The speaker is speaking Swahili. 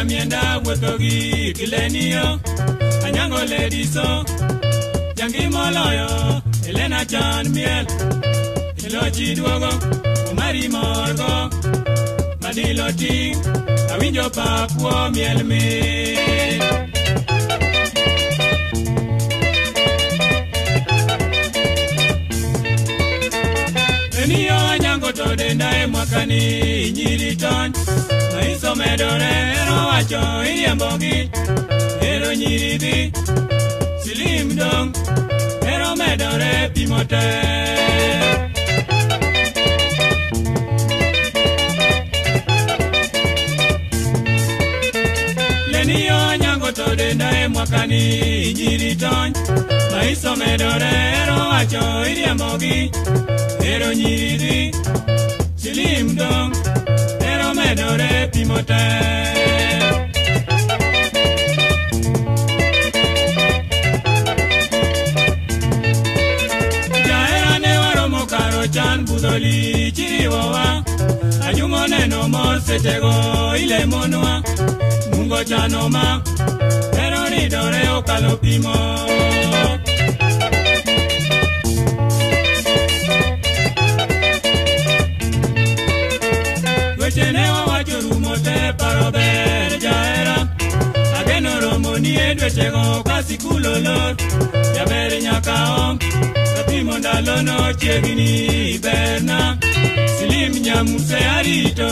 Jamienda wuothogi kilenio Anyango lediso Jangi moloyo Elena chan miel Elochi duogo Omari morgo Madilo ting Awinjo papuo miel mi Enio Anyango to denda mwakani nyiri ton Maiso medore ero wacho iriembogi Ero nyiri di Silim dong Ero medore pimote Lenio Anyango to denda mwakani nyiri ton Maiso medore ero wacho iriembogi Ero nyiri Silim dong Ero medore pimote Jaera ne waro mokaro chan budoli chiriwawa Ayumo neno mor sechego ile monwa Mungo chanoma Ero ridore okalo pimo Wechenewa wacho rumo te parober jaera Ageno romo nie dwechego kasikulolor Jaber nyakaom Kapimo ndalo no chiegni berna Silim nyamuse arito